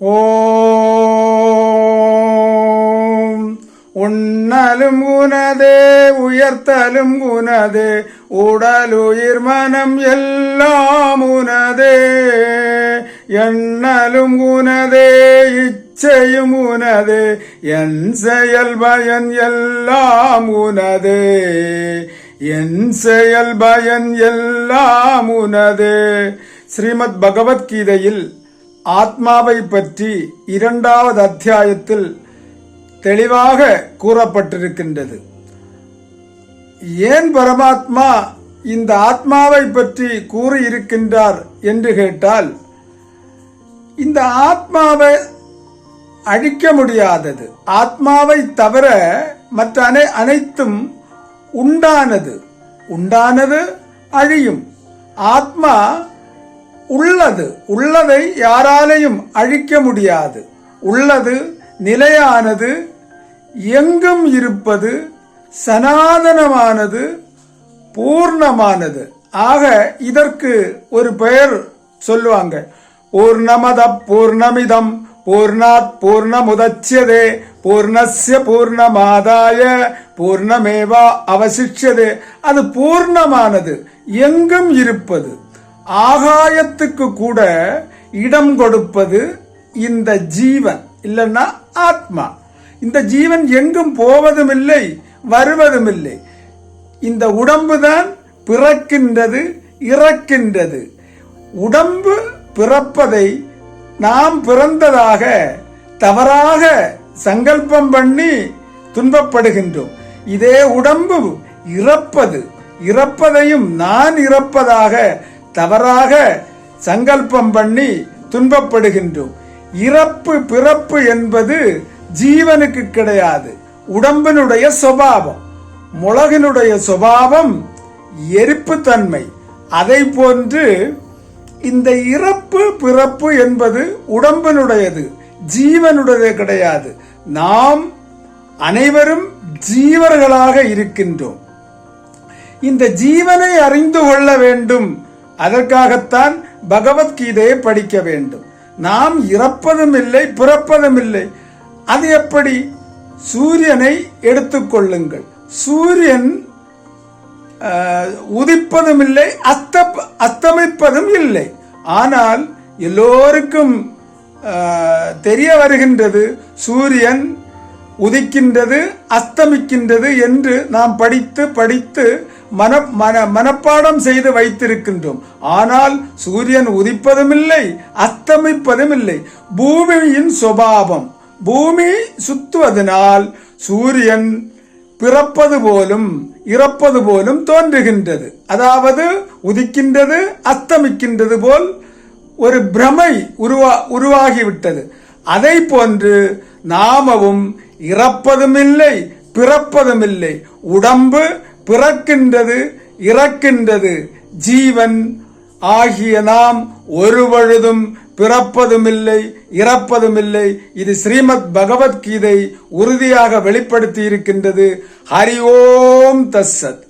ஓம் உண்ணலும் குணதே உயர்த்தலும் குணதே உடலுயிர் மனம் எல்லாம் உனதே எண்ணலும் குணதே இச்சையும் உனதே என் செயல் பயன் எல்லாம் உனதே என் செயல் பயன் எல்லாம் உனதே. ஸ்ரீமத் பகவத்கீதையில் ஆத்மாவை பற்றி 2வது அத்தியாயத்தில் தெளிவாக கூறப்பட்டிருக்கின்றது. ஏன் பரமாத்மா இந்த ஆத்மாவை பற்றி கூறியிருக்கின்றார் என்று கேட்டால், இந்த ஆத்மாவை அழிக்க முடியாதது. ஆத்மாவை தவிர மற்ற அனைத்தும் உண்டானது அழியும். ஆத்மா உள்ளதை யாராலையும் அழிக்க முடியாது. உள்ளது நிலையானது, எங்கும் இருப்பது, சனாதனமானது, பூர்ணமானது. ஆக இதற்கு ஒரு பெயர் சொல்லுவாங்க. பூர்ணமத பூர்ணமிதம் பூர்ணாத் பூர்ணமுதச்யதே பூர்ணஸ்ய பூர்ணமாதாய பூர்ணமேவா அவசிஷ்யதே. அது பூர்ணமானது, எங்கும் இருப்பது. ஆகாயத்துக்கு கூட இடம் கொடுப்பது இந்த ஜீவன், இல்லைன்னா ஆத்மா. இந்த ஜீவன் எங்கும் போவதும் இல்லை, வருவதும் இல்லை. இந்த உடம்பு தான் பிறக்கின்றது, இறக்கின்றது. உடம்பு பிறப்பதை நாம் பிறந்ததாக தவறாக சங்கல்பம் பண்ணி துன்பப்படுகின்றோம். இதே உடம்பு இறப்பதையும் நான் இறப்பதாக தவறாக சங்கல்பம் பண்ணி துன்பப்படுகின்றோம். இறப்பு பிறப்பு என்பது ஜீவனுக்கு கிடையாது, உடம்பினுடைய சுபாவம். முளகினுடைய சுபாவம் எரிப்பு தன்மை. அதை போன்று இந்த இறப்பு பிறப்பு என்பது உடம்பினுடையது, ஜீவனுடையது கிடையாது. நாம் அனைவரும் ஜீவர்களாக இருக்கின்றோம். இந்த ஜீவனை அறிந்து கொள்ள வேண்டும். அதற்காகத்தான் பகவத்கீதையை படிக்க வேண்டும். நாம் இறப்பதும் இல்லை, பிறப்பதும் இல்லை. அது எப்படி? சூரியனை எடுத்துக்கொள்ளுங்கள். சூரியன் உதிப்பதும் இல்லை, அஸ்தமிப்பதும் இல்லை. ஆனால் எல்லோருக்கும் தெரிய வருகின்றது, சூரியன் உதிக்கின்றது, அஸ்தமிக்கின்றது என்று நாம் படித்து மனப்பாடம் செய்து வைத்திருக்கின்றோம். ஆனால் சூரியன் உதிப்பதும் இல்லை, அஸ்தமிப்பதும் இல்லை. பூமியின் சுபாவம், பூமி சுத்துவதனால் சூரியன் பிறப்பது போலும் இறப்பது போலும் தோன்றுகின்றது. அதாவது உதிக்கின்றது, அஸ்தமிக்கின்றது போல் ஒரு பிரமை உருவாகிவிட்டது. அதை போன்று நாமவும் இறப்பதும் இல்லை, பிறப்பதும் இல்லை. உடம்பு பிறக்கின்றது, இறக்கின்றது. ஜீவன் ஆகிய நாம் ஒரு பொழுதும் பிறப்பதும் இல்லை, இறப்பதும் இல்லை. இது ஸ்ரீமத் பகவத்கீதை உறுதியாக வெளிப்படுத்தி இருக்கின்றது. ஹரி ஓம் தஸ்ஸத்.